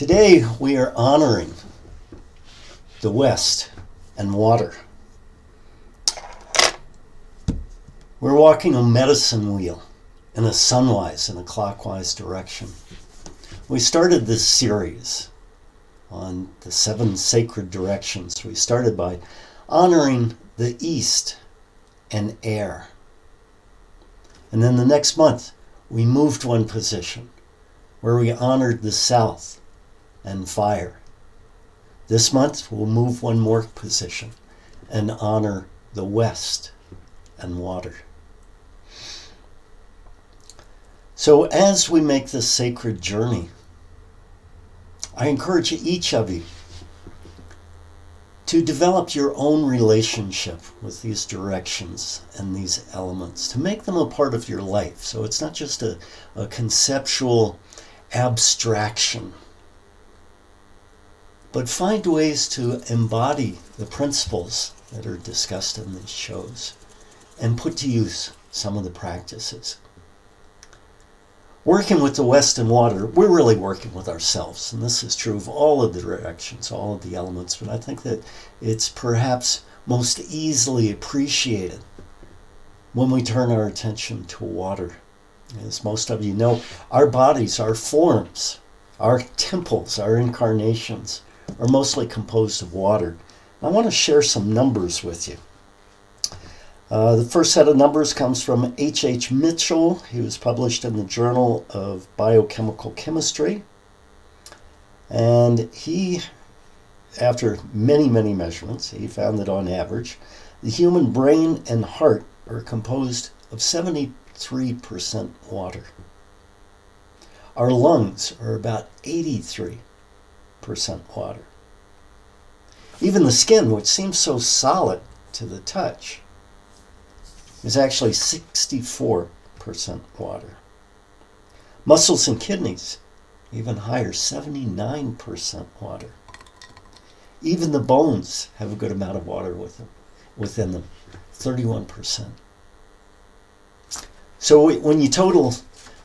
Today we are honoring the West and water. We're walking a medicine wheel in a sunwise and a clockwise direction. We started this series on the 7 sacred directions. We started by honoring the East and air. And then the next month, we moved one position where we honored the South and fire. This month, we'll move one more position and honor the West and water. So as we make this sacred journey, I encourage each of you to develop your own relationship with these directions and these elements, to make them a part of your life. So it's not just a conceptual abstraction, but find ways to embody the principles that are discussed in these shows and put to use some of the practices. Working with the West and water, we're really working with ourselves, and this is true of all of the directions, all of the elements, but I think that it's perhaps most easily appreciated when we turn our attention to water. As most of you know, our bodies, our forms, our temples, our incarnations are mostly composed of water. I want to share some numbers with you. The first set of numbers comes from H. Mitchell. He was published in the Journal of Biochemical Chemistry. And he, after many, many measurements, he found that on average, the human brain and heart are composed of 73% water. Our lungs are about 83% water. Even the skin, which seems so solid to the touch, is actually 64% water. Muscles and kidneys, even higher, 79% water. Even the bones have a good amount of water within them, 31%. So when you total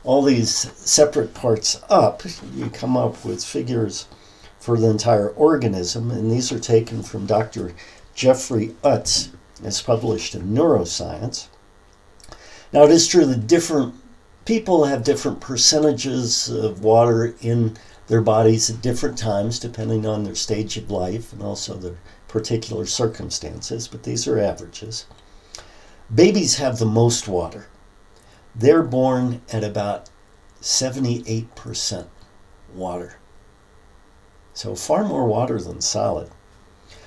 all these separate parts up, you come up with figures for the entire organism, and these are taken from Dr. Jeffrey Utz. It's published in Neuroscience. Now, it is true that different people have different percentages of water in their bodies at different times, depending on their stage of life and also their particular circumstances, but these are averages. Babies have the most water. They're born at about 78% water. So far more water than solid.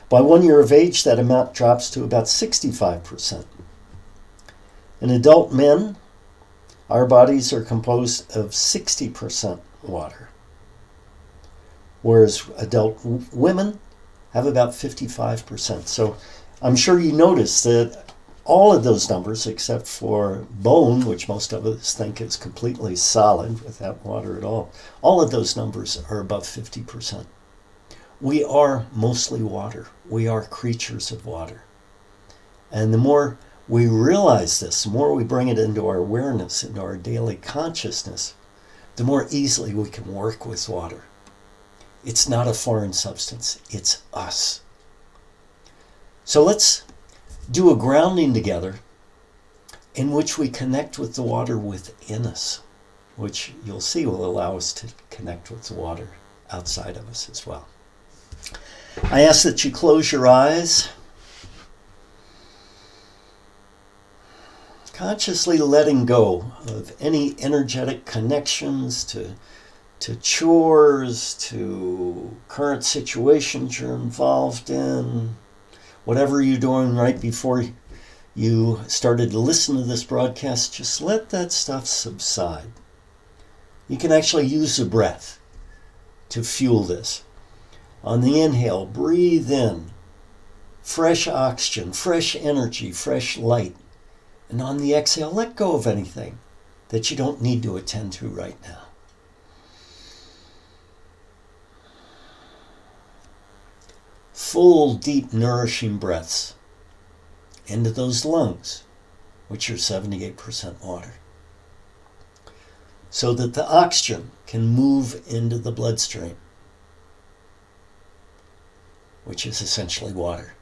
By 1 year of age, that amount drops to about 65%. In adult men, our bodies are composed of 60% water, whereas adult women have about 55%. So I'm sure you notice that all of those numbers, except for bone, which most of us think is completely solid without water at all of those numbers are above 50%. We are mostly water. We are creatures of water. And the more we realize this, the more we bring it into our awareness, into our daily consciousness, the more easily we can work with water. It's not a foreign substance. It's us. So let's do a grounding together in which we connect with the water within us, which you'll see will allow us to connect with the water outside of us as well. I ask that you close your eyes, consciously letting go of any energetic connections to chores, to current situations you're involved in, whatever you're doing right before you started to listen to this broadcast, just let that stuff subside. You can actually use the breath to fuel this. On the inhale, breathe in fresh oxygen, fresh energy, fresh light. And on the exhale, let go of anything that you don't need to attend to right now. Full, deep, nourishing breaths into those lungs, which are 78% water, so that the oxygen can move into the bloodstream which is essentially water.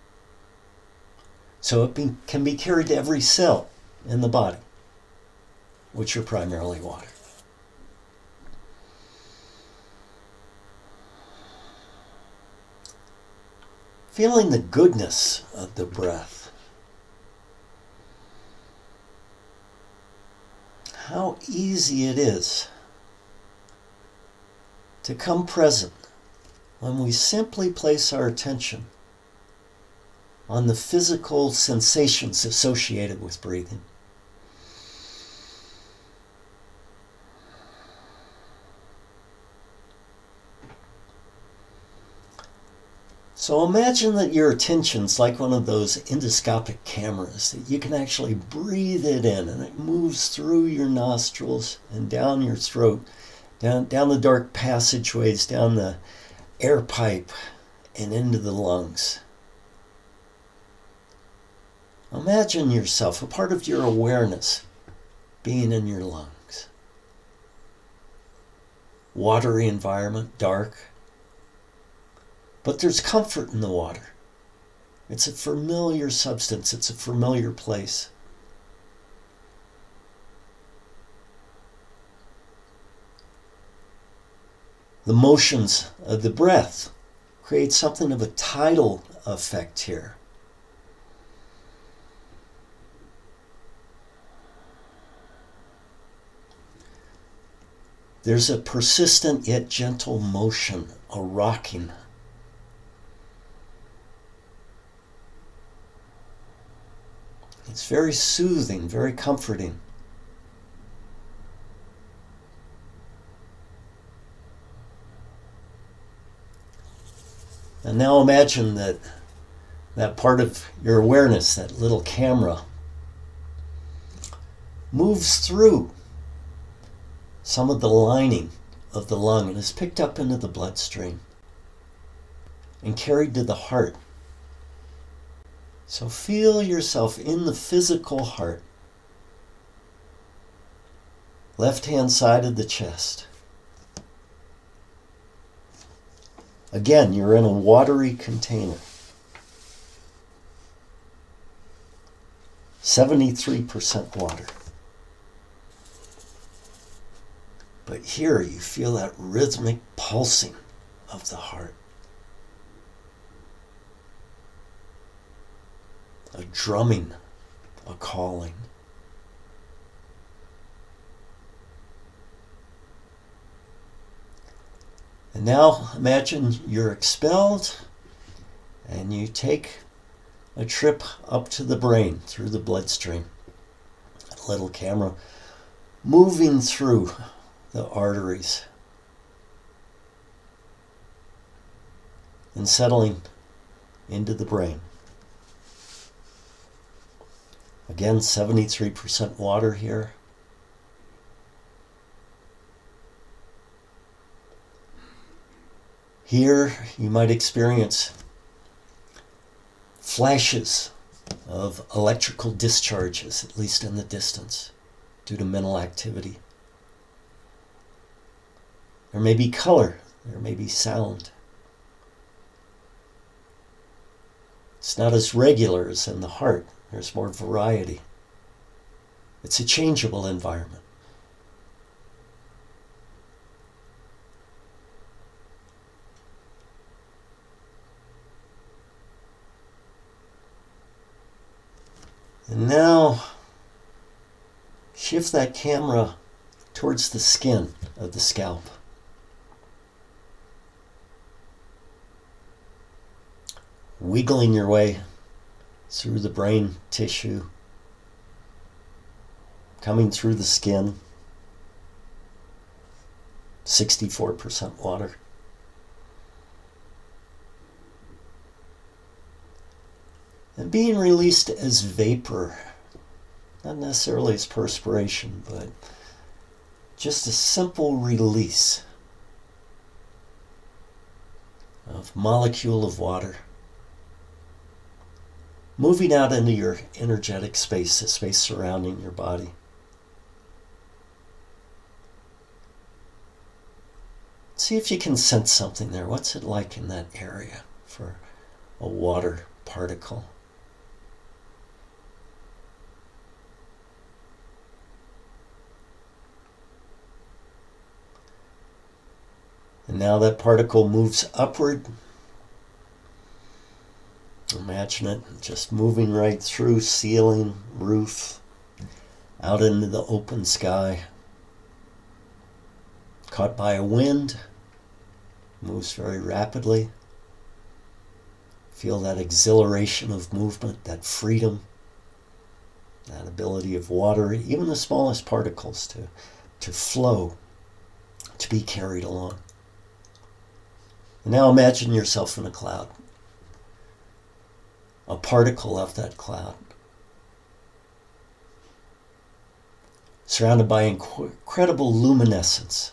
So it can be carried to every cell in the body, which are primarily water. Feeling the goodness of the breath. How easy it is to come present when we simply place our attention on the physical sensations associated with breathing. So imagine that your attention's like one of those endoscopic cameras, that you can actually breathe it in and it moves through your nostrils and down your throat, down the dark passageways, down the air pipe and into the lungs. Imagine yourself, a part of your awareness, being in your lungs. Watery environment, dark. But there's comfort in the water. It's a familiar substance. It's a familiar place. The motions of the breath create something of a tidal effect here. There's a persistent yet gentle motion, a rocking. It's very soothing, very comforting. And now imagine that part of your awareness, that little camera, moves through some of the lining of the lung and is picked up into the bloodstream and carried to the heart. So feel yourself in the physical heart. Left-hand side of the chest. Again, you're in a watery container. 73% water. But here you feel that rhythmic pulsing of the heart. A drumming, a calling. And now imagine you're expelled and you take a trip up to the brain through the bloodstream. A little camera moving through the arteries and settling into the brain. Again, 73% water here. Here you might experience flashes of electrical discharges, at least in the distance, due to mental activity. There may be color, there may be sound. It's not as regular as in the heart. There's more variety. It's a changeable environment. And now, shift that camera towards the skin of the scalp. Wiggling your way through the brain tissue, coming through the skin, 64% water. And being released as vapor, not necessarily as perspiration, but just a simple release of molecule of water, moving out into your energetic space, the space surrounding your body. See if you can sense something there. What's it like in that area for a water particle. And now that particle moves upward. Imagine it just moving right through ceiling, roof, out into the open sky. Caught by a wind, moves very rapidly. Feel that exhilaration of movement, that freedom, that ability of water, even the smallest particles, to flow, to be carried along. And now imagine yourself in a cloud, a particle of that cloud, surrounded by incredible luminescence.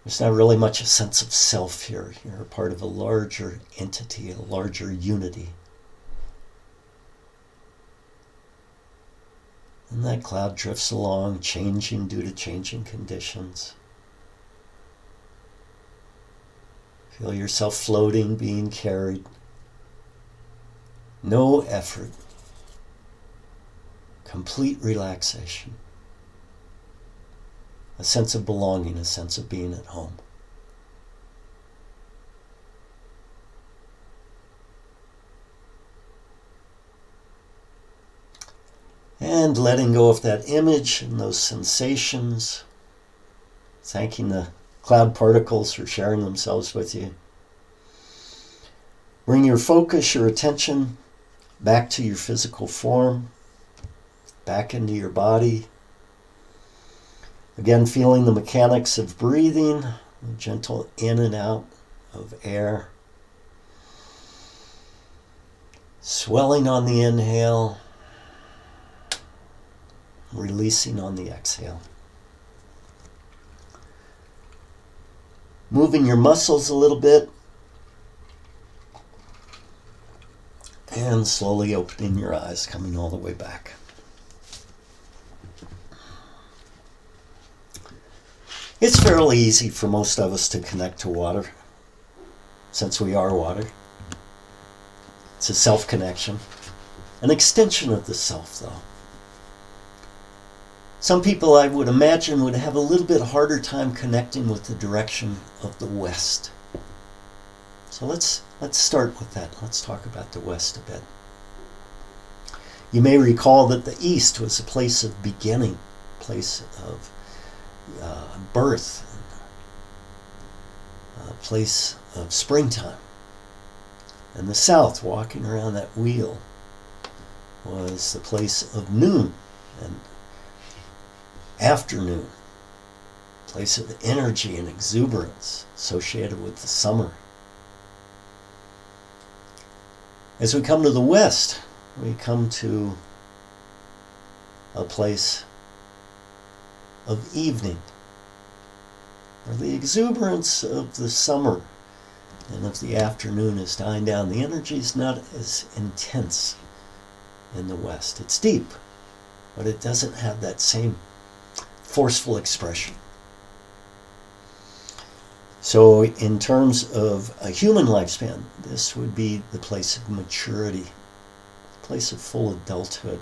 There's not really much a sense of self here. You're a part of a larger entity, a larger unity. And that cloud drifts along, changing due to changing conditions. Feel yourself floating, being carried. No effort. Complete relaxation. A sense of belonging, a sense of being at home. And letting go of that image and those sensations. Thanking the cloud particles for sharing themselves with you. Bring your focus, your attention back to your physical form, back into your body. Again, feeling the mechanics of breathing, gentle in and out of air. Swelling on the inhale, releasing on the exhale. Moving your muscles a little bit, and slowly opening your eyes, coming all the way back. It's fairly easy for most of us to connect to water, since we are water. It's a self-connection, an extension of the self, though. Some people, I would imagine, would have a little bit harder time connecting with the direction of the West. So let's start with that. Let's talk about the West a bit. You may recall that the East was a place of beginning, a place of birth, a place of springtime. And the South, walking around that wheel, was the place of noon and afternoon, place of energy and exuberance associated with the summer. As we come to the West, we come to a place of evening, where the exuberance of the summer and of the afternoon is dying down. The energy is not as intense in the West. It's deep, but it doesn't have that same forceful expression. So in terms of a human lifespan, this would be the place of maturity, the place of full adulthood.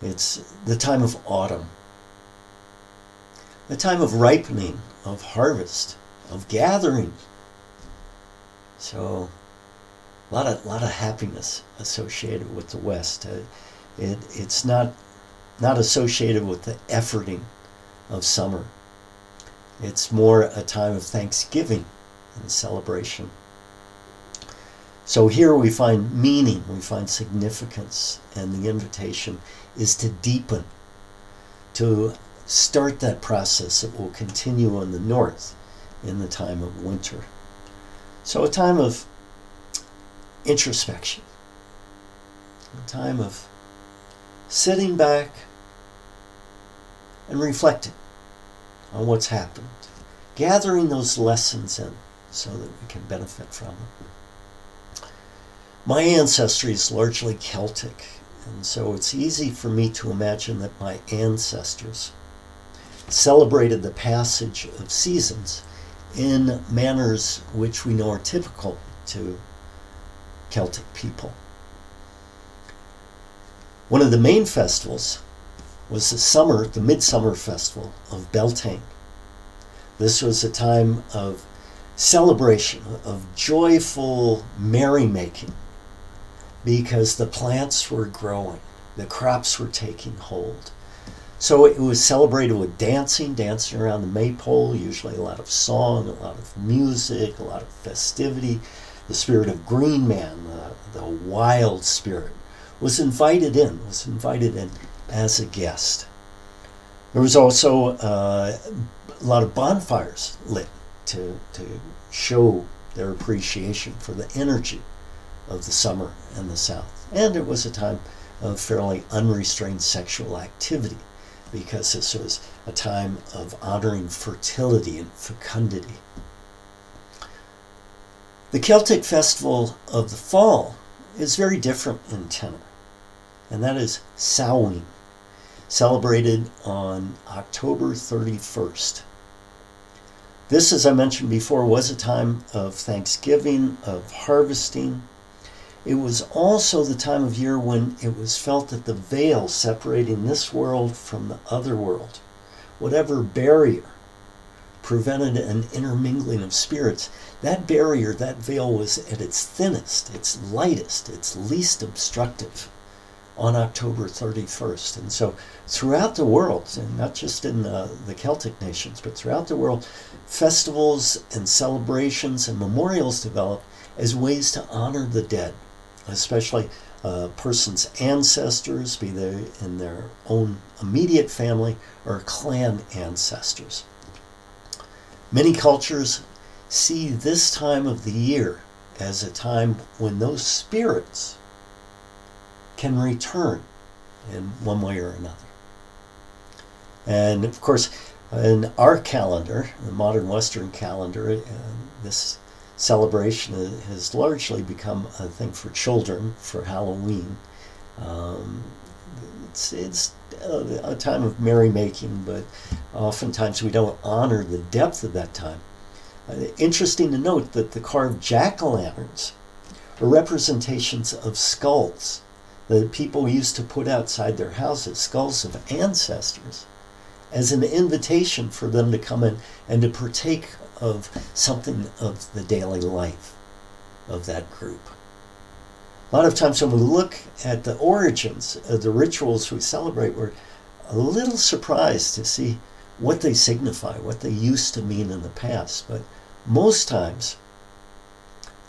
It's the time of autumn, the time of ripening, of harvest, of gathering. So a lot of happiness associated with the West. It's not associated with the efforting of summer. It's more a time of thanksgiving and celebration. So here we find meaning, we find significance, and the invitation is to deepen, to start that process that will continue in the north in the time of winter. So a time of introspection, a time of sitting back and reflecting on what's happened, gathering those lessons in so that we can benefit from them. My ancestry is largely Celtic, and so it's easy for me to imagine that my ancestors celebrated the passage of seasons in manners which we know are typical to Celtic people. One of the main festivals was the midsummer festival of Beltane. This was a time of celebration, of joyful merrymaking, because the plants were growing, the crops were taking hold. So it was celebrated with dancing around the maypole, usually a lot of song, a lot of music, a lot of festivity. The spirit of Green Man, the wild spirit, was invited in as a guest. There was also a lot of bonfires lit to show their appreciation for the energy of the summer in the South. And it was a time of fairly unrestrained sexual activity, because this was a time of honoring fertility and fecundity. The Celtic festival of the fall is very different in tenor, and that is Samhain, celebrated on October 31st. This, as I mentioned before, was a time of thanksgiving, of harvesting. It was also the time of year when it was felt that the veil separating this world from the other world, whatever barrier prevented an intermingling of spirits, that barrier, that veil, was at its thinnest, its lightest, its least obstructive on October 31st. And so throughout the world, and not just in the Celtic nations, but throughout the world, festivals and celebrations and memorials developed as ways to honor the dead, especially a person's ancestors, be they in their own immediate family or clan ancestors. Many cultures see this time of the year as a time when those spirits can return in one way or another. And of course, in our calendar, the modern Western calendar, this celebration has largely become a thing for children for Halloween. It's a time of merrymaking, but oftentimes we don't honor the depth of that time. Interesting to note that the carved jack-o'-lanterns are representations of skulls that people used to put outside their houses, skulls of ancestors, as an invitation for them to come in and to partake of something of the daily life of that group. A lot of times when we look at the origins of the rituals we celebrate, we're a little surprised to see what they signify, what they used to mean in the past. But most times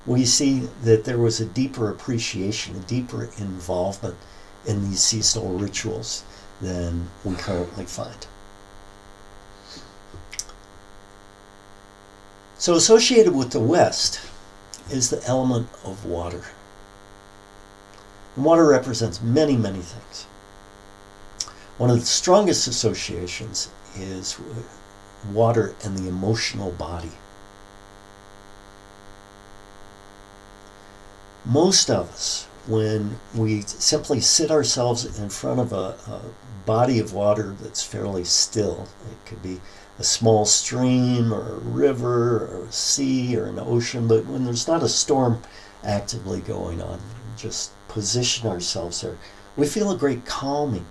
we see that there was a deeper appreciation, a deeper involvement in these seasonal rituals than we currently find. So associated with the West is the element of water. And water represents many, many things. One of the strongest associations is water and the emotional body. Most of us, when we simply sit ourselves in front of a body of water that's fairly still, it could be a small stream or a river or a sea or an ocean, but when there's not a storm actively going on, just position ourselves there, we feel a great calming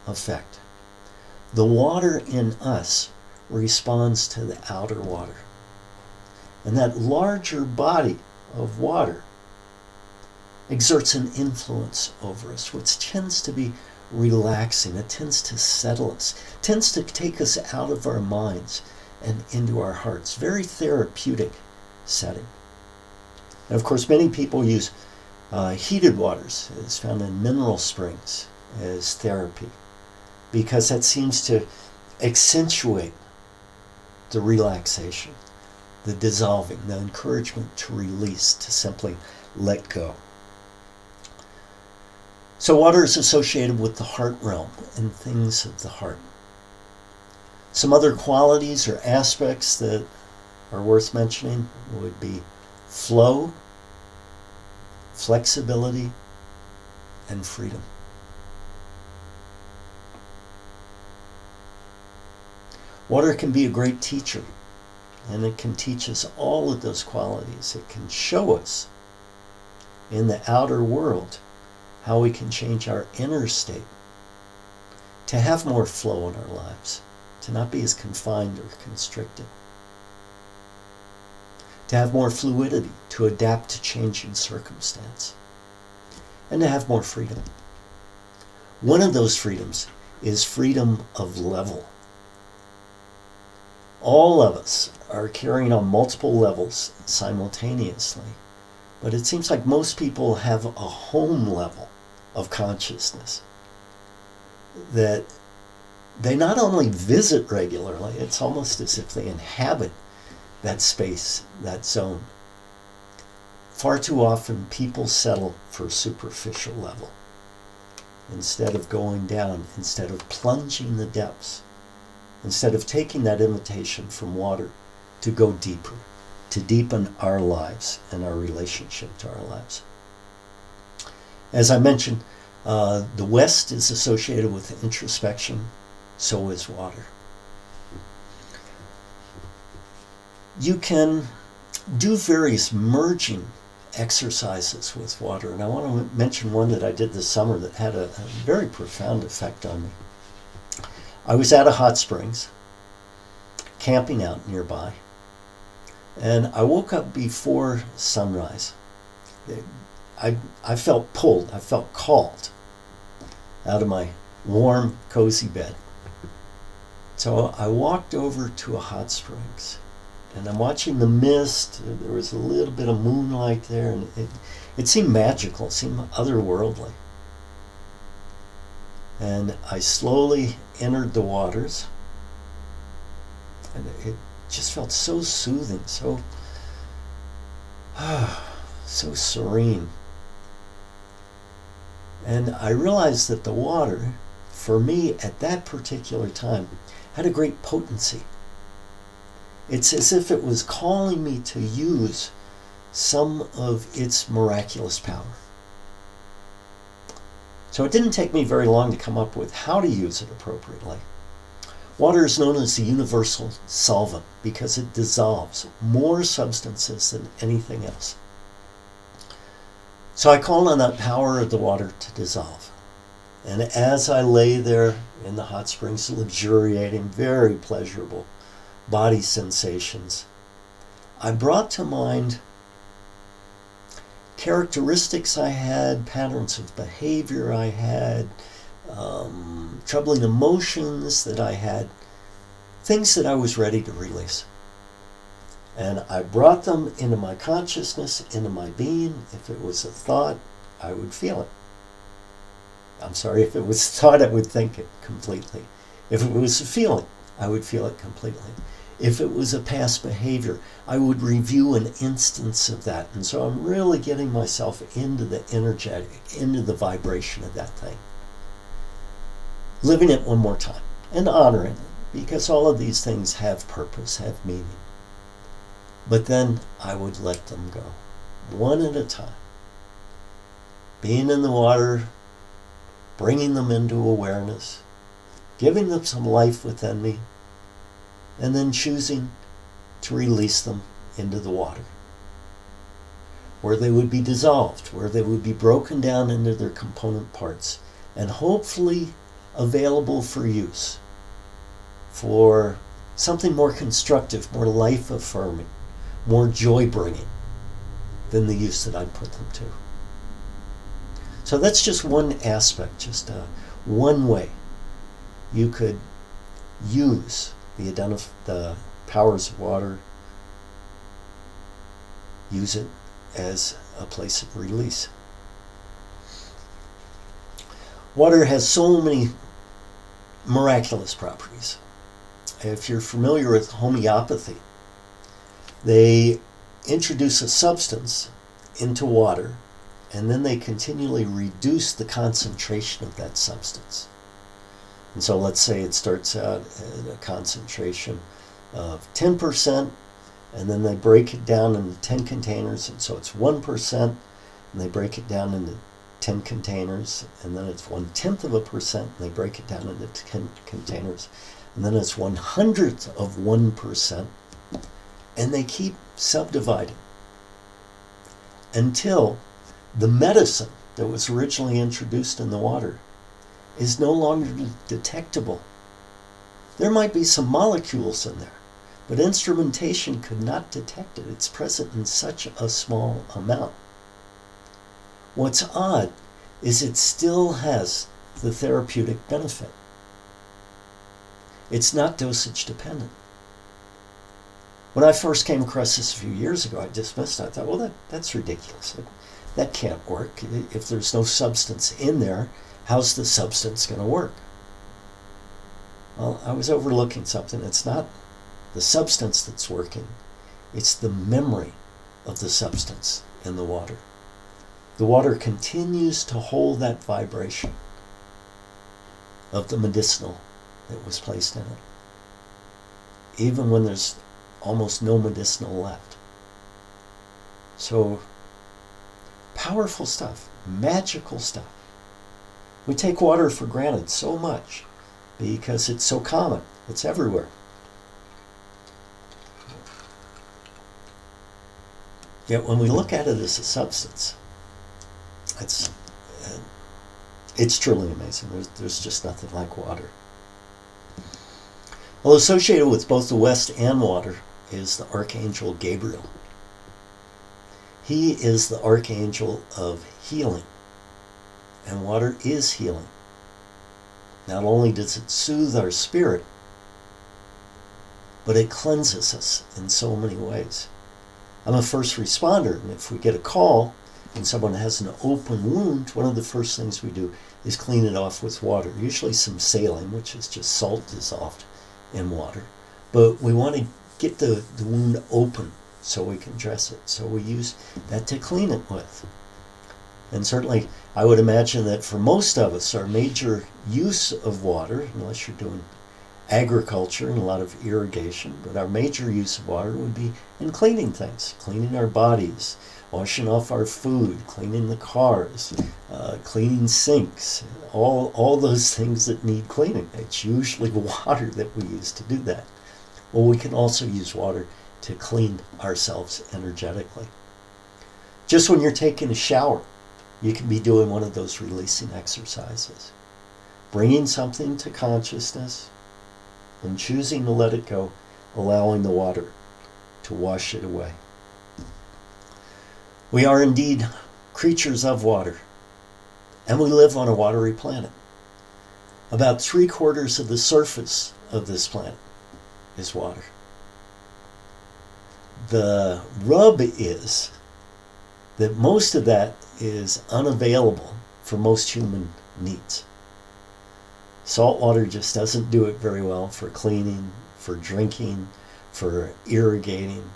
effect. The water in us responds to the outer water. And that larger body of water exerts an influence over us, which tends to be relaxing. It tends to settle us, tends to take us out of our minds and into our hearts. Very therapeutic setting. And of course, many people use heated waters, as found in mineral springs, as therapy, because that seems to accentuate the relaxation, the dissolving, the encouragement to release, to simply let go. So water is associated with the heart realm and things of the heart. Some other qualities or aspects that are worth mentioning would be flow, flexibility, and freedom. Water can be a great teacher. And it can teach us all of those qualities. It can show us in the outer world how we can change our inner state to have more flow in our lives, to not be as confined or constricted, to have more fluidity, to adapt to changing circumstance, and to have more freedom. One of those freedoms is freedom of level. All of us are carrying on multiple levels simultaneously, but it seems like most people have a home level of consciousness that they not only visit regularly, it's almost as if they inhabit that space, that zone. Far too often people settle for a superficial level instead of going down, instead of plunging the depths, instead of taking that invitation from water to go deeper, to deepen our lives and our relationship to our lives. As I mentioned, the West is associated with introspection, so is water. You can do various merging exercises with water, and I want to mention one that I did this summer that had a very profound effect on me. I was at a hot springs, camping out nearby, and I woke up before sunrise. I felt pulled, I felt called out of my warm, cozy bed. So I walked over to a hot springs, and I'm watching the mist. There was a little bit of moonlight there, and it seemed magical, it seemed otherworldly. And I slowly entered the waters, and it just felt so soothing, so serene. And I realized that the water, for me at that particular time, had a great potency. It's as if it was calling me to use some of its miraculous power. So it didn't take me very long to come up with how to use it appropriately. Water is known as the universal solvent because it dissolves more substances than anything else. So I called on that power of the water to dissolve. And as I lay there in the hot springs, luxuriating, very pleasurable body sensations, I brought to mind characteristics I had, patterns of behavior I had, troubling emotions that I had, things that I was ready to release. And I brought them into my consciousness, into my being. If it was a thought, I would feel it. I'm sorry, if it was a thought, I would think it completely. If it was a feeling, I would feel it completely. If it was a past behavior, I would review an instance of that. And so I'm really getting myself into the energetic, into the vibration of that thing. Living it one more time and honoring it, because all of these things have purpose, have meaning. But then I would let them go, one at a time. Being in the water, bringing them into awareness, giving them some life within me, and then choosing to release them into the water, where they would be dissolved, where they would be broken down into their component parts, and hopefully available for use, for something more constructive, more life-affirming, more joy-bringing than the use that I'd put them to. So that's just one aspect, just one way you could use the powers of water, use it as a place of release. Water has so many miraculous properties. If you're familiar with homeopathy, they introduce a substance into water, and then they continually reduce the concentration of that substance. And so let's say it starts out at a concentration of 10%, and then they break it down into 10 containers, and so it's 1%, and they break it down into 10 containers, and then it's 0.1%, and they break it down into 10 containers, and then it's 1/100 of 1%, And they keep subdividing until the medicine that was originally introduced in the water is no longer detectable. There might be some molecules in there, but instrumentation could not detect it. It's present in such a small amount. What's odd is it still has the therapeutic benefit. It's not dosage dependent. When I first came across this a few years ago, I dismissed it. I thought, well, that's ridiculous. That can't work. If there's no substance in there, how's the substance going to work? Well, I was overlooking something. It's not the substance that's working. It's the memory of the substance in the water. The water continues to hold that vibration of the medicinal that was placed in it, even when there's almost no medicinal left. So, powerful stuff, magical stuff. We take water for granted so much because it's so common, it's everywhere. Yet when we look at it as a substance, it's truly amazing. There's just nothing like water. Well, associated with both the West and water is the Archangel Gabriel. He is the Archangel of healing. And water is healing. Not only does it soothe our spirit, but it cleanses us in so many ways. I'm a first responder, and if we get a call and someone has an open wound, one of the first things we do is clean it off with water. Usually some saline, which is just salt dissolved in water. But we want to get the wound open so we can dress it. So we use that to clean it with. And certainly, I would imagine that for most of us, our major use of water, unless you're doing agriculture and a lot of irrigation, but our major use of water would be in cleaning things, cleaning our bodies, washing off our food, cleaning the cars, cleaning sinks, all those things that need cleaning. It's usually water that we use to do that. Well, we can also use water to clean ourselves energetically. Just when you're taking a shower, you can be doing one of those releasing exercises. Bringing something to consciousness and choosing to let it go, allowing the water to wash it away. We are indeed creatures of water, and we live on a watery planet. About 3/4 of the surface of this planet is water. The rub is that most of that is unavailable for most human needs. Salt water just doesn't do it very well for cleaning, for drinking, for irrigating.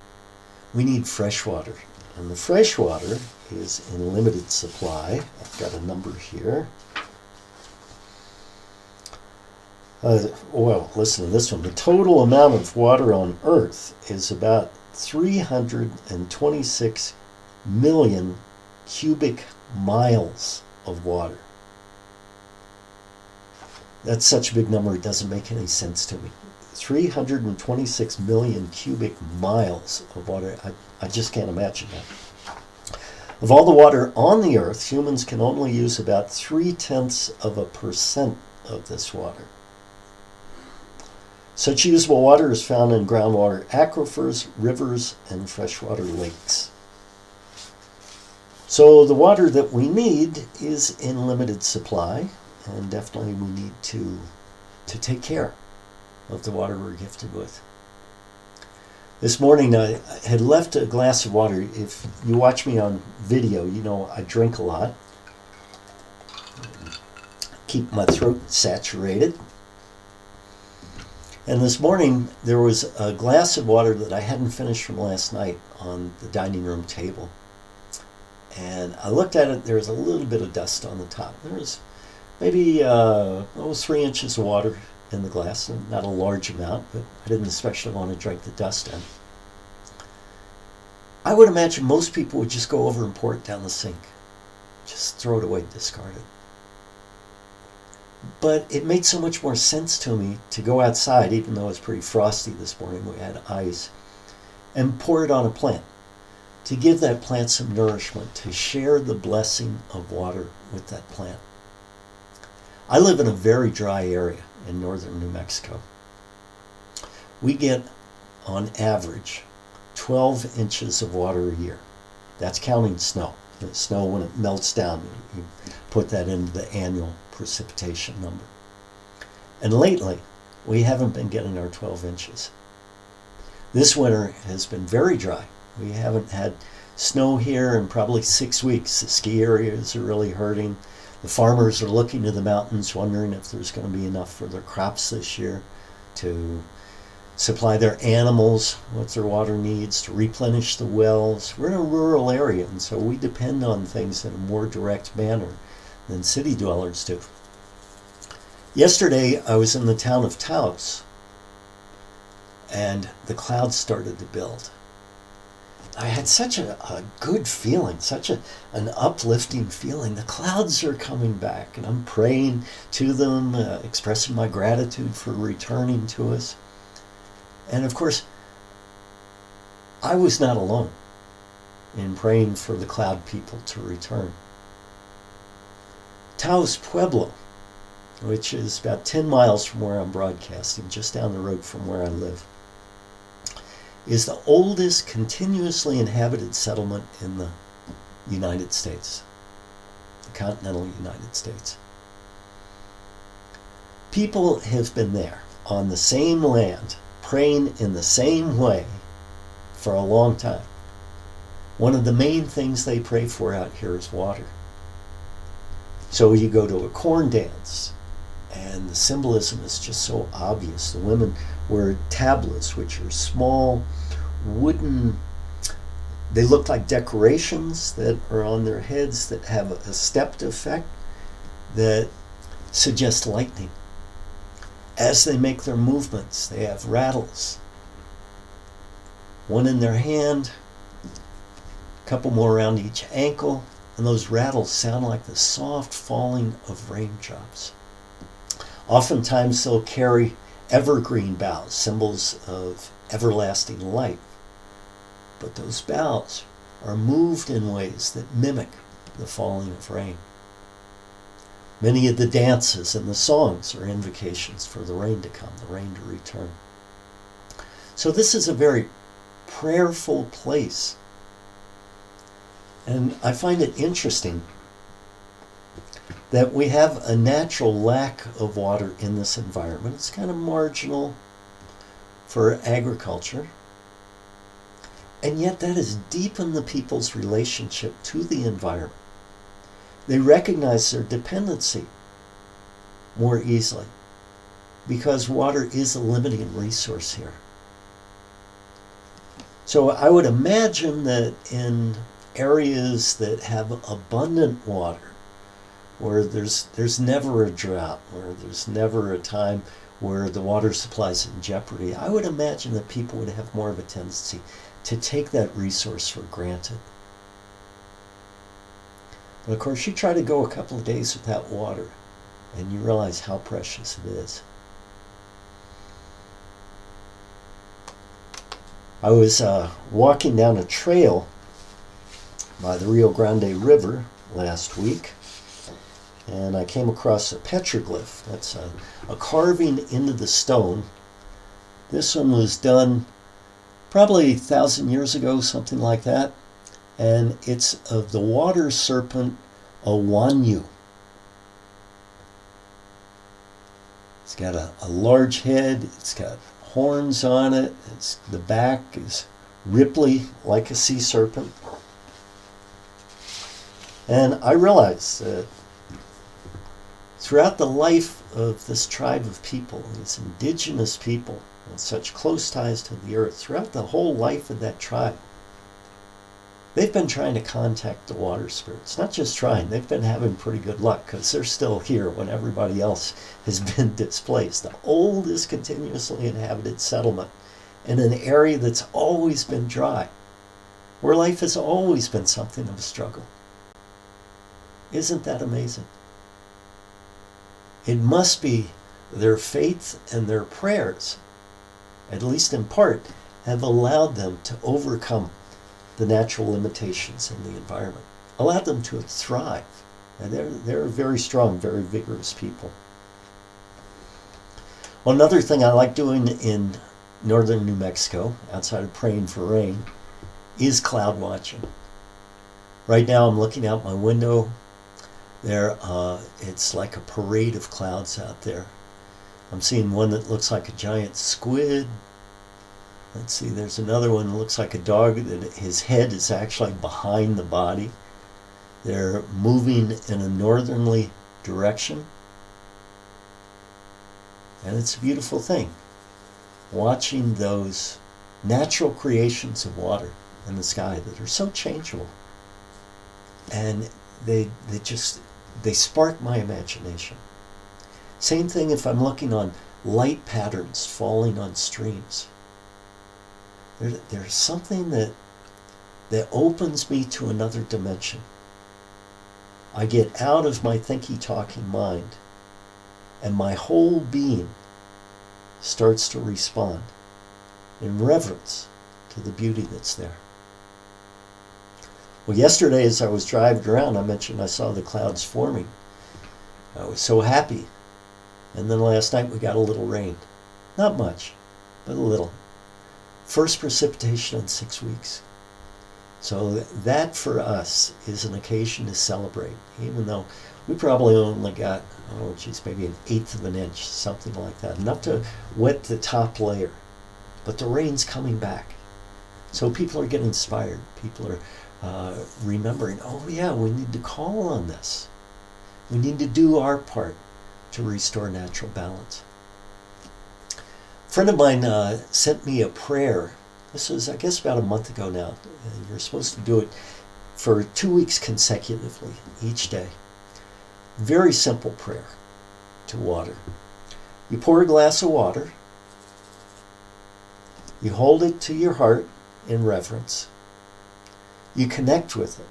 We need fresh water. And the fresh water is in limited supply. I've got a number here. Well, listen to this one. The total amount of water on Earth is about 326 million cubic miles of water. That's such a big number, it doesn't make any sense to me. 326 million cubic miles of water. I just can't imagine that. Of all the water on the earth, humans can only use about 0.3% of this water. Such usable water is found in groundwater aquifers, rivers, and freshwater lakes. So the water that we need is in limited supply, and definitely we need to take care of the water we're gifted with. This morning I had left a glass of water. If you watch me on video, you know I drink a lot. Keep my throat saturated. And this morning there was a glass of water that I hadn't finished from last night on the dining room table. And I looked at it, there was a little bit of dust on the top. There was maybe 3 inches of water in the glass, and not a large amount, but I didn't especially want to drink the dust in. I would imagine most people would just go over and pour it down the sink. Just throw it away, discard it. But it made so much more sense to me to go outside, even though it's pretty frosty this morning, we had ice, and pour it on a plant to give that plant some nourishment, to share the blessing of water with that plant. I live in a very dry area in northern New Mexico. We get, on average, 12 inches of water a year. That's counting snow. The snow, when it melts down, you put that into the annual precipitation number. And lately, we haven't been getting our 12 inches. This winter has been very dry. We haven't had snow here in probably 6 weeks. The ski areas are really hurting. The farmers are looking to the mountains, wondering if there's going to be enough for their crops this year to supply their animals what their water needs, to replenish the wells. We're in a rural area, and so we depend on things in a more direct manner than city dwellers do. Yesterday, I was in the town of Taos, and the clouds started to build. I had such a good feeling, such an uplifting feeling. The clouds are coming back, and I'm praying to them, expressing my gratitude for returning to us. And of course, I was not alone in praying for the cloud people to return. Taos, Pueblo, which is about 10 miles from where I'm broadcasting, just down the road from where I live, is the oldest continuously inhabited settlement in the United States, the continental United States. People have been there on the same land, praying in the same way for a long time. One of the main things they pray for out here is water. So you go to a corn dance, and the symbolism is just so obvious. The women wear tablas, which are small wooden, they look like decorations that are on their heads that have a stepped effect that suggest lightning. As they make their movements, they have rattles. One in their hand, a couple more around each ankle, and those rattles sound like the soft falling of raindrops. Oftentimes they'll carry evergreen boughs, symbols of everlasting light. But those boughs are moved in ways that mimic the falling of rain. Many of the dances and the songs are invocations for the rain to come, the rain to return. So this is a very prayerful place. And I find it interesting that we have a natural lack of water in this environment. It's kind of marginal for agriculture. And yet that has deepened the people's relationship to the environment. They recognize their dependency more easily because water is a limiting resource here. So I would imagine that in areas that have abundant water, where there's never a drought, where there's never a time where the water supply is in jeopardy, I would imagine that people would have more of a tendency to take that resource for granted. But of course, you try to go a couple of days without water, and you realize how precious it is. I was walking down a trail by the Rio Grande River last week, and I came across a petroglyph. That's a carving into the stone. This one was done probably 1,000 years ago, something like that. And it's of the water serpent Owanyu. It's got a large head. It's got horns on it. The back is ripply like a sea serpent. And I realized that throughout the life of this tribe of people, these indigenous people with such close ties to the earth, throughout the whole life of that tribe, they've been trying to contact the water spirits. Not just trying, they've been having pretty good luck because they're still here when everybody else has been displaced. The oldest continuously inhabited settlement in an area that's always been dry, where life has always been something of a struggle. Isn't that amazing? It must be their faith and their prayers, at least in part, have allowed them to overcome the natural limitations in the environment, allowed them to thrive. And they're very strong, very vigorous people. Well, another thing I like doing in northern New Mexico, outside of praying for rain, is cloud watching. Right now I'm looking out my window. It's like a parade of clouds out there. I'm seeing one that looks like a giant squid. Let's see, there's another one that looks like a dog, that his head is actually behind the body. They're moving in a northerly direction. And it's a beautiful thing, watching those natural creations of water in the sky that are so changeable. And they spark my imagination. Same thing if I'm looking on light patterns falling on streams. There's something that opens me to another dimension. I get out of my thinky talking mind, and my whole being starts to respond in reverence to the beauty that's there. Well, yesterday as I was driving around, I mentioned I saw the clouds forming. I was so happy. And then last night we got a little rain. Not much, but a little. First precipitation in 6 weeks. So that for us is an occasion to celebrate, even though we probably only got, maybe an eighth of an inch, something like that. Enough to wet the top layer. But the rain's coming back. So people are getting inspired. People are remembering, oh yeah, we need to call on this. We need to do our part to restore natural balance. A friend of mine sent me a prayer. This was, I guess, about a month ago now. You're supposed to do it for 2 weeks consecutively, each day. Very simple prayer to water. You pour a glass of water. You hold it to your heart in reverence. You connect with it.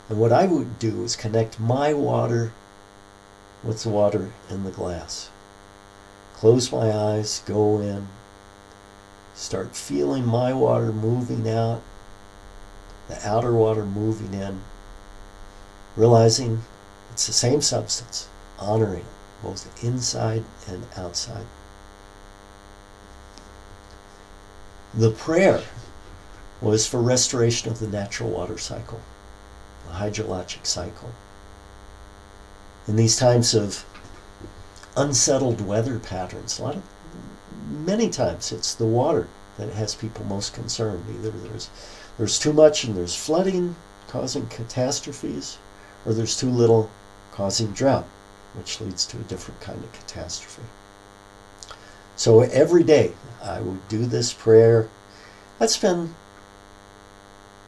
And what I would do is connect my water with the water in the glass. Close my eyes, go in, start feeling my water moving out, the outer water moving in, realizing it's the same substance, honoring it, both inside and outside. The prayer was for restoration of the natural water cycle, the hydrologic cycle. In these times of unsettled weather patterns, many times it's the water that has people most concerned. Either there's too much and there's flooding causing catastrophes, or there's too little causing drought, which leads to a different kind of catastrophe. So every day I would do this prayer. I'd spend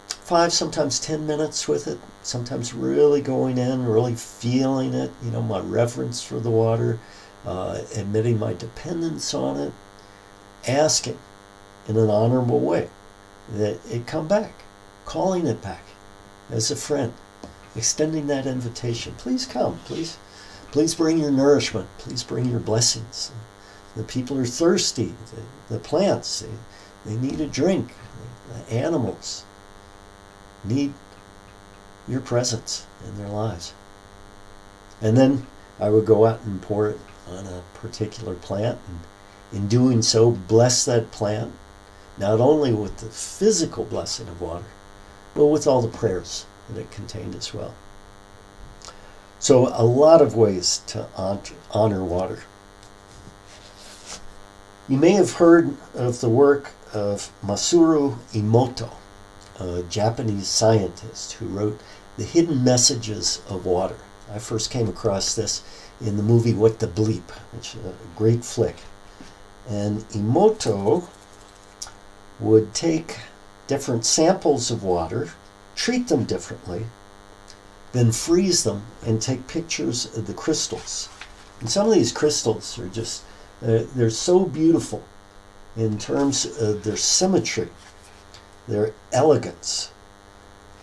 5, sometimes 10 minutes with it, sometimes really going in, really feeling it, my reverence for the water, admitting my dependence on it, asking in an honorable way that it come back, calling it back as a friend, extending that invitation. Please come, please bring your nourishment, please bring your blessings. The people are thirsty, the plants, they need a drink, the animals need your presence in their lives. And then I would go out and pour it on a particular plant, and in doing so bless that plant, not only with the physical blessing of water, but with all the prayers that it contained as well. So a lot of ways to honor water. You may have heard of the work of Masaru Emoto, a Japanese scientist who wrote The Hidden Messages of Water. I first came across this in the movie What the Bleep, which is a great flick. And Emoto would take different samples of water, treat them differently, then freeze them and take pictures of the crystals. And some of these crystals are just, they're so beautiful in terms of their symmetry, their elegance.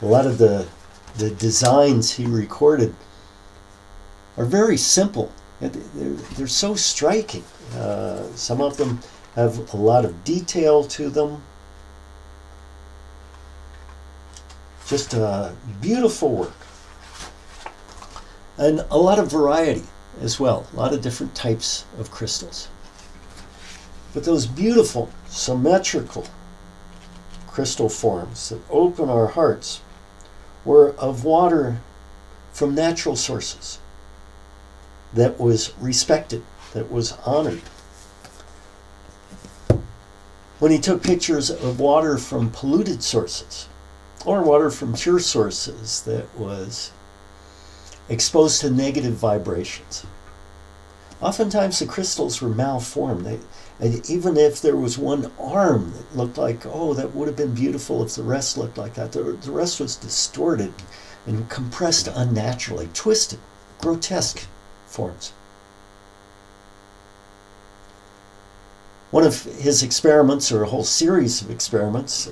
A lot of the designs he recorded are very simple. They're so striking. Some of them have a lot of detail to them. Just beautiful work. And a lot of variety as well, a lot of different types of crystals. But those beautiful, symmetrical crystal forms that open our hearts were of water from natural sources that was respected, that was honored. When he took pictures of water from polluted sources or water from pure sources that was exposed to negative vibrations, oftentimes the crystals were malformed. And even if there was one arm that looked like, oh, that would have been beautiful if the rest looked like that, the rest was distorted and compressed unnaturally, twisted, grotesque forms. One of his experiments, or a whole series of experiments,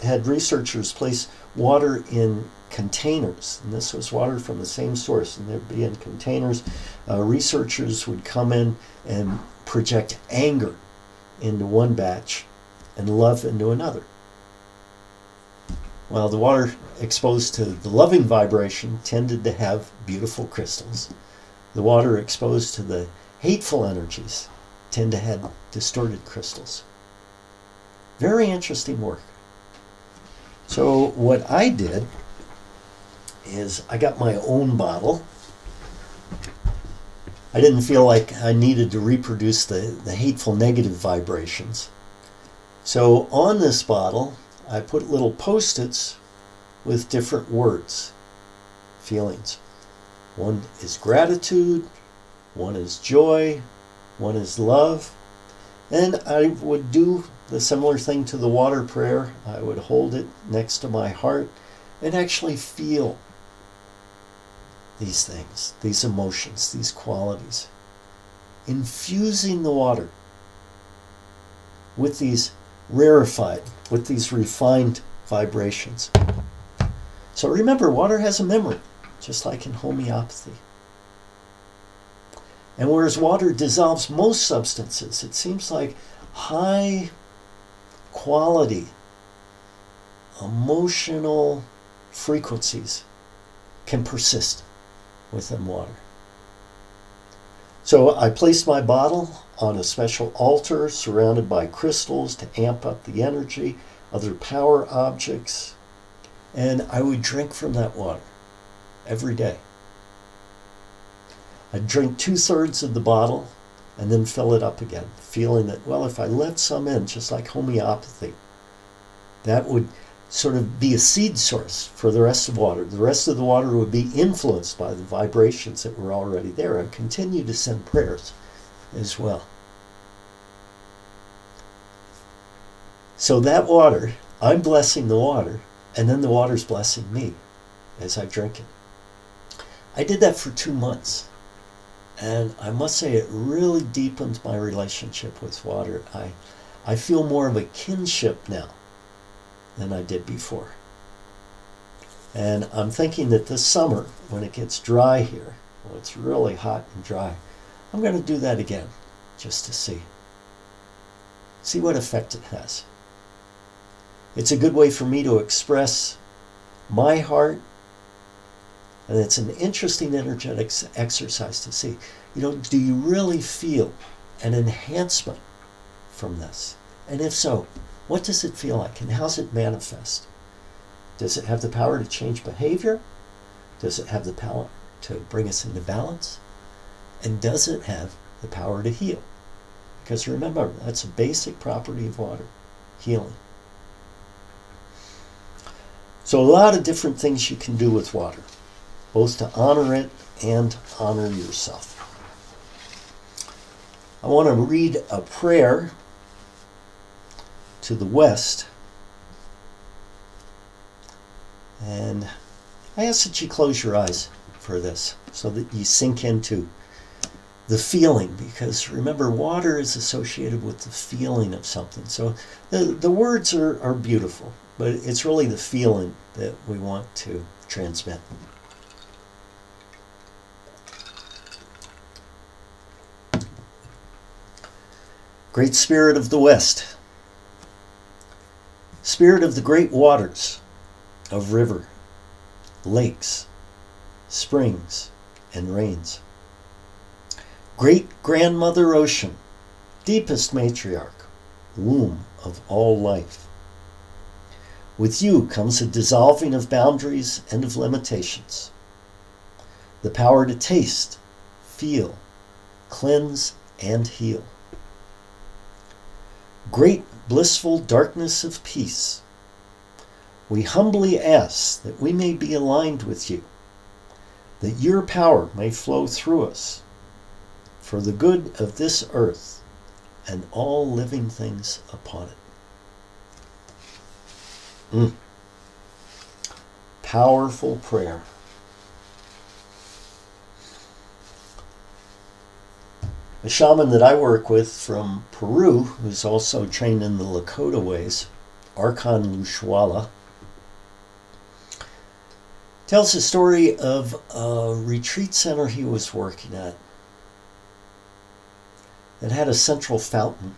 had researchers place water in containers. And this was water from the same source, and they'd be in containers. Researchers would come in and project anger into one batch and love into another. Well, the water exposed to the loving vibration tended to have beautiful crystals. The water exposed to the hateful energies tend to have distorted crystals. Very interesting work. So what I did is I got my own bottle. I didn't feel like I needed to reproduce the hateful negative vibrations. So on this bottle, I put little post-its with different words, feelings. One is gratitude, one is joy, one is love. And I would do the similar thing to the water prayer. I would hold it next to my heart and actually feel these things, these emotions, these qualities. Infusing the water with these rarefied, with these refined vibrations. So remember, water has a memory, just like in homeopathy. And whereas water dissolves most substances, it seems like high quality emotional frequencies can persist within water. So I placed my bottle on a special altar surrounded by crystals to amp up the energy, other power objects, and I would drink from that water every day. I'd drink 2/3 of the bottle and then fill it up again, feeling that, well, if I let some in, just like homeopathy, that would sort of be a seed source for the rest of water. The rest of the water would be influenced by the vibrations that were already there, and continue to send prayers as well. So that water, I'm blessing the water, and then the water's blessing me as I drink it. I did that for 2 months. And I must say it really deepened my relationship with water. I feel more of a kinship now than I did before. And I'm thinking that this summer, when it gets dry here, when it's really hot and dry, I'm going to do that again, just to see what effect it has. It's a good way for me to express my heart. And it's an interesting energetic exercise to see. Do you really feel an enhancement from this? And if so, what does it feel like? And how's it manifest? Does it have the power to change behavior? Does it have the power to bring us into balance? And does it have the power to heal? Because remember, that's a basic property of water, healing. So a lot of different things you can do with water, both to honor it and honor yourself. I want to read a prayer to the West. And I ask that you close your eyes for this so that you sink into the feeling, because remember, water is associated with the feeling of something. So the words are beautiful, but it's really the feeling that we want to transmit. Great Spirit of the West, Spirit of the great waters, of river, lakes, springs, and rains. Great grandmother ocean, deepest matriarch, womb of all life. With you comes a dissolving of boundaries and of limitations. The power to taste, feel, cleanse, and heal. Great blissful darkness of peace. We humbly ask that we may be aligned with you, that your power may flow through us for the good of this earth and all living things upon it. Powerful prayer. A shaman that I work with from Peru, who's also trained in the Lakota ways, Archon Lushwala, tells a story of a retreat center he was working at that had a central fountain.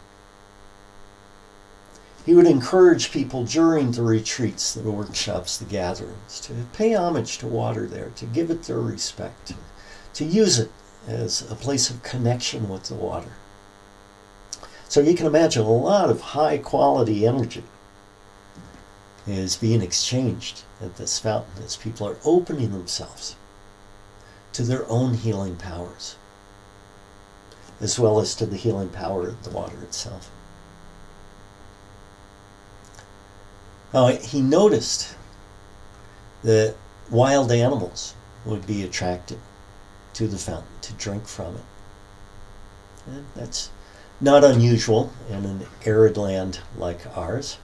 He would encourage people during the retreats, the workshops, the gatherings, to pay homage to water there, to give it their respect, to use it as a place of connection with the water. So you can imagine a lot of high quality energy is being exchanged at this fountain as people are opening themselves to their own healing powers, as well as to the healing power of the water itself. Now, he noticed that wild animals would be attracted to the fountain to drink from it. And that's not unusual in an arid land like ours.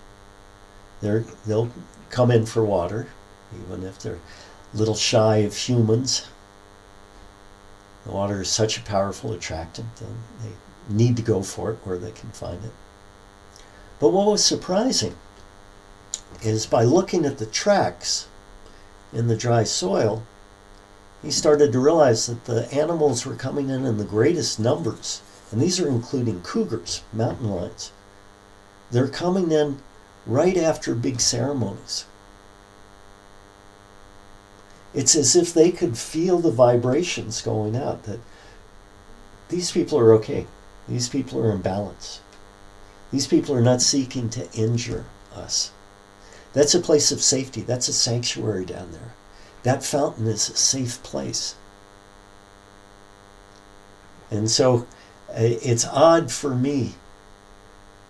They'll come in for water, even if they're a little shy of humans. The water is such a powerful attractant that they need to go for it where they can find it. But what was surprising is by looking at the tracks in the dry soil, he started to realize that the animals were coming in the greatest numbers. And these are including cougars, mountain lions. They're coming in right after big ceremonies. It's as if they could feel the vibrations going out, that these people are okay. These people are in balance. These people are not seeking to injure us. That's a place of safety. That's a sanctuary down there. That fountain is a safe place. And so it's odd for me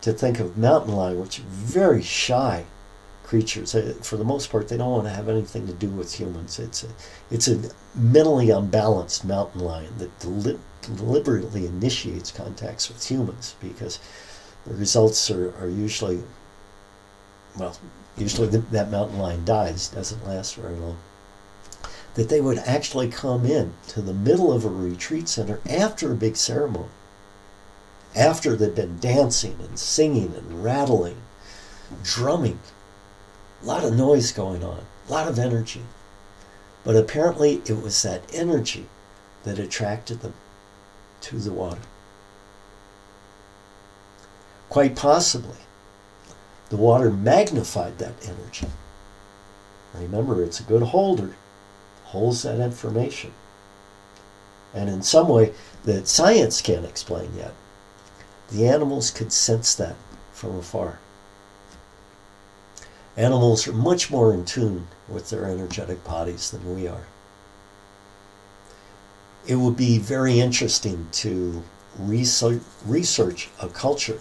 to think of mountain lion, which are very shy creatures. For the most part, they don't want to have anything to do with humans. It's a mentally unbalanced mountain lion that deliberately initiates contacts with humans, because the results are usually, that mountain lion dies, doesn't last very long. That they would actually come in to the middle of a retreat center after a big ceremony, after they'd been dancing and singing and rattling, drumming, a lot of noise going on, a lot of energy. But apparently it was that energy that attracted them to the water. Quite possibly, the water magnified that energy. Remember, it's a good holder. Holds that information. And in some way that science can't explain yet, the animals could sense that from afar. Animals are much more in tune with their energetic bodies than we are. It would be very interesting to research a culture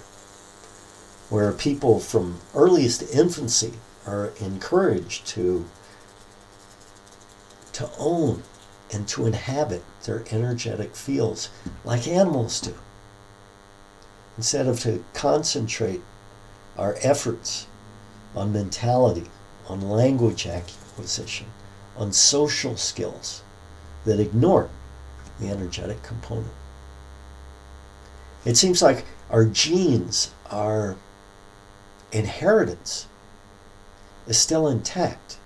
where people from earliest infancy are encouraged to own and to inhabit their energetic fields like animals do, instead of to concentrate our efforts on mentality, on language acquisition, on social skills that ignore the energetic component. It seems like our genes, our inheritance is still intact.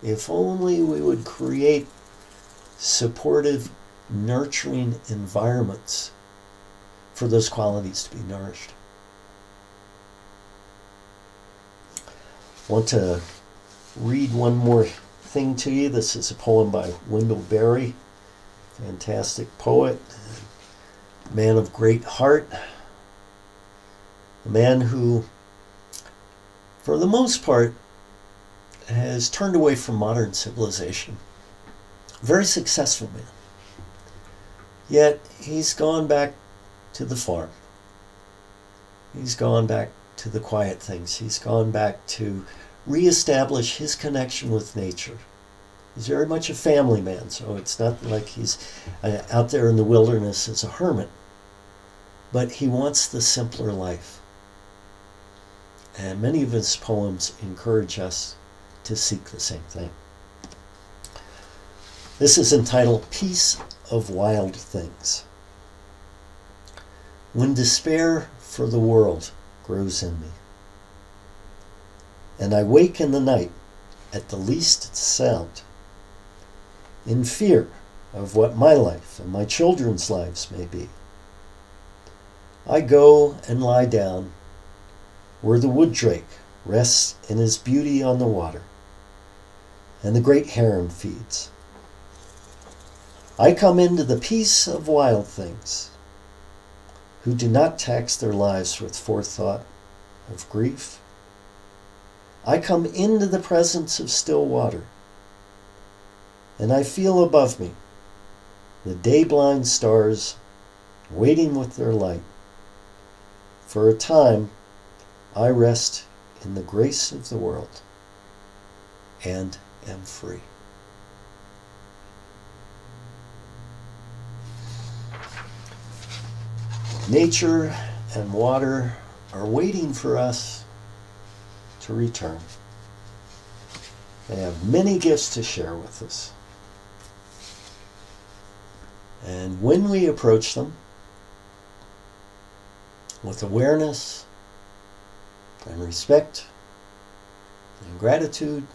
If only we would create supportive, nurturing environments for those qualities to be nourished. I want to read one more thing to you. This is a poem by Wendell Berry, fantastic poet, man of great heart, a man who, for the most part, has turned away from modern civilization. Very successful man. Yet he's gone back to the farm. He's gone back to the quiet things. He's gone back to reestablish his connection with nature. He's very much a family man, so it's not like he's out there in the wilderness as a hermit. But he wants the simpler life. And many of his poems encourage us to seek the same thing. This is entitled Peace of Wild Things. When despair for the world grows in me, and I wake in the night at the least sound, in fear of what my life and my children's lives may be, I go and lie down where the wood drake rests in his beauty on the water, and the great heron feeds. I come into the peace of wild things, who do not tax their lives with forethought of grief. I come into the presence of still water, and I feel above me the day-blind stars waiting with their light. For a time, I rest in the grace of the world and am free. Nature and water are waiting for us to return. They have many gifts to share with us. And when we approach them with awareness and respect and gratitude,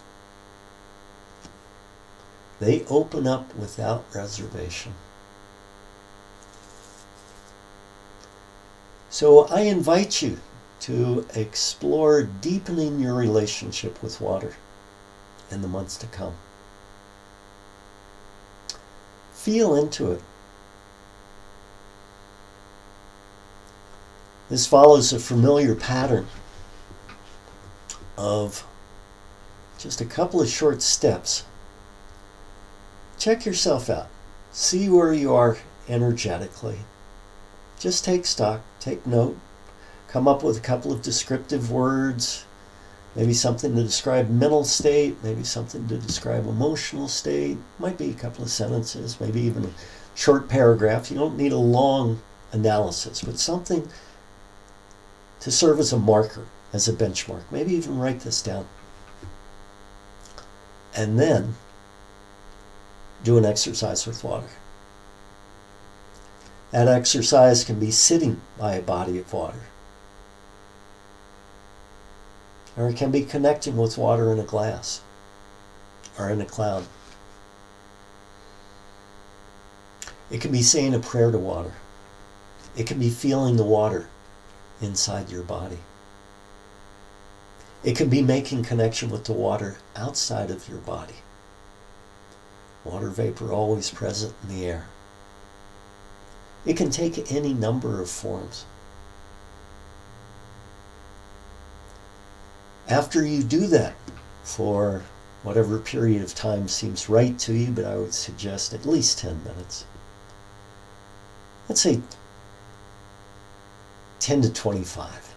they open up without reservation. So I invite you to explore deepening your relationship with water in the months to come. Feel into it. This follows a familiar pattern of just a couple of short steps. Check yourself out. See where you are energetically. Just take stock, take note, come up with a couple of descriptive words, maybe something to describe mental state, maybe something to describe emotional state, might be a couple of sentences, maybe even a short paragraph. You don't need a long analysis, but something to serve as a marker, as a benchmark. Maybe even write this down. And then do an exercise with water. That exercise can be sitting by a body of water. Or it can be connecting with water in a glass or in a cloud. It can be saying a prayer to water. It can be feeling the water inside your body. It can be making connection with the water outside of your body. Water vapor always present in the air. It can take any number of forms. After you do that for whatever period of time seems right to you, but I would suggest at least 10 minutes. Let's say 10 to 25.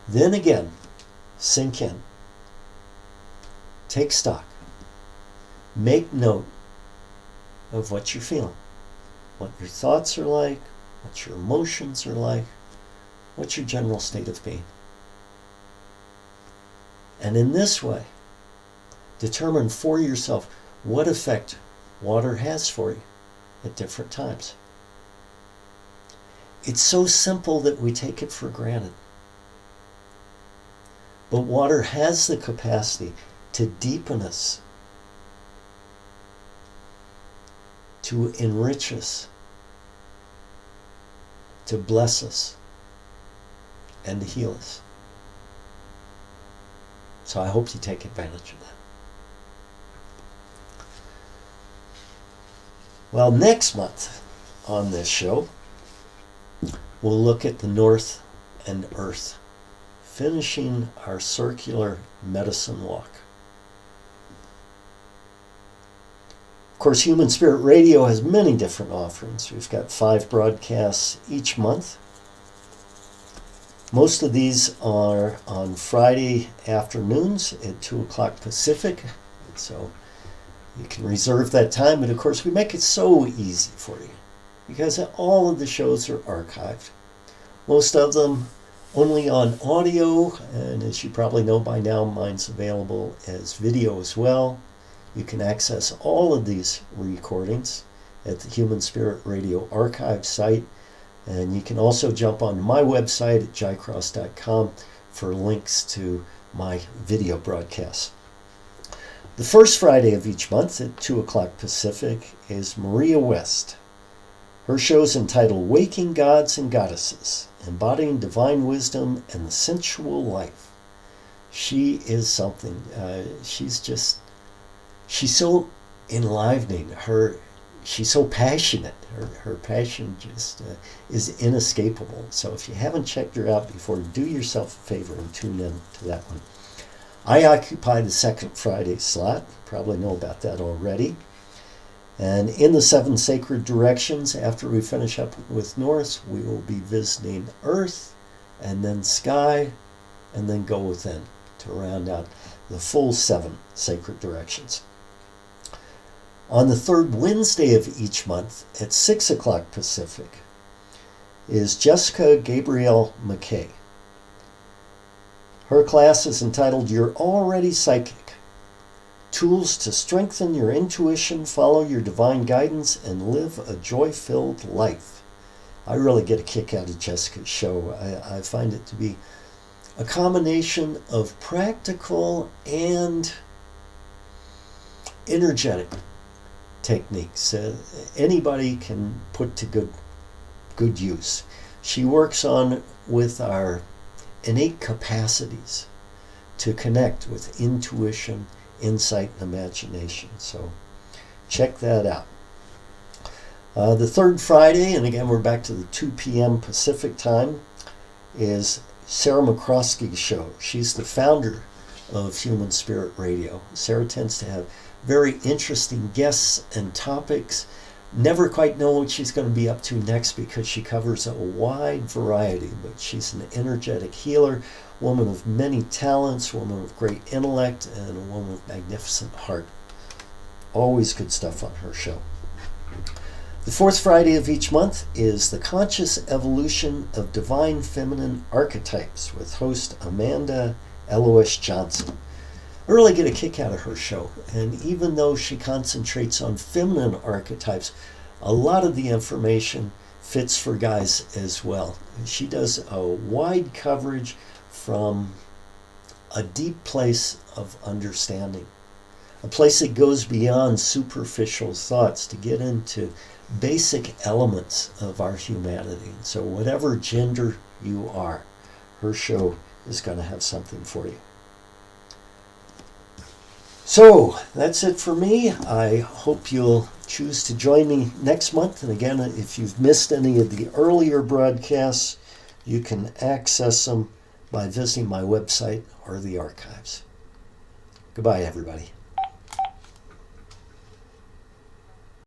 Then again, sink in. Take stock. Make note of what you're feeling, what your thoughts are like, what your emotions are like, what's your general state of being. And in this way, determine for yourself what effect water has for you at different times. It's so simple that we take it for granted. But water has the capacity to deepen us, to enrich us, to bless us, and to heal us. So I hope you take advantage of that. Well, next month on this show, we'll look at the North and Earth, finishing our circular medicine walk. Of course, Human Spirit Radio has many different offerings. We've got 5 broadcasts each month. Most of these are on Friday afternoons at 2 o'clock Pacific. So you can reserve that time. But of course, we make it so easy for you because all of the shows are archived. Most of them only on audio. And as you probably know by now, mine's available as video as well. You can access all of these recordings at the Human Spirit Radio archive site. And you can also jump on my website at jaicross.com for links to my video broadcasts. The first Friday of each month at 2 o'clock Pacific is Maria West. Her show is entitled Waking Gods and Goddesses, Embodying Divine Wisdom and the Sensual Life. She is something. She's so enlivening. She's so passionate. Her passion just is inescapable. So if you haven't checked her out before, do yourself a favor and tune in to that one. I occupy the second Friday slot. You probably know about that already. And in the 7 sacred directions, after we finish up with North, we will be visiting Earth, and then Sky, and then Go Within to round out the full 7 sacred directions. On the third Wednesday of each month at 6 o'clock Pacific is Jessica Gabrielle McKay. Her class is entitled You're Already Psychic. Tools to strengthen your intuition, follow your divine guidance, and live a joy-filled life. I really get a kick out of Jessica's show. I find it to be a combination of practical and energetic techniques. Anybody can put to good use. She works on with our innate capacities to connect with intuition, insight, and imagination. So check that out. The third Friday, and again we're back to the 2 p.m. Pacific time, is Sarah McCroskey's show. She's the founder of Human Spirit Radio. Sarah tends to have very interesting guests and topics. Never quite know what she's going to be up to next because she covers a wide variety, but she's an energetic healer, woman of many talents, woman of great intellect, and a woman of magnificent heart. Always good stuff on her show. The fourth Friday of each month is The Conscious Evolution of Divine Feminine Archetypes with host Amanda Eloise Johnson. I really get a kick out of her show, and even though she concentrates on feminine archetypes, a lot of the information fits for guys as well. She does a wide coverage from a deep place of understanding, a place that goes beyond superficial thoughts to get into basic elements of our humanity. So whatever gender you are, her show is going to have something for you. So that's it for me. I hope you'll choose to join me next month. And again, if you've missed any of the earlier broadcasts, you can access them by visiting my website or the archives. Goodbye, everybody.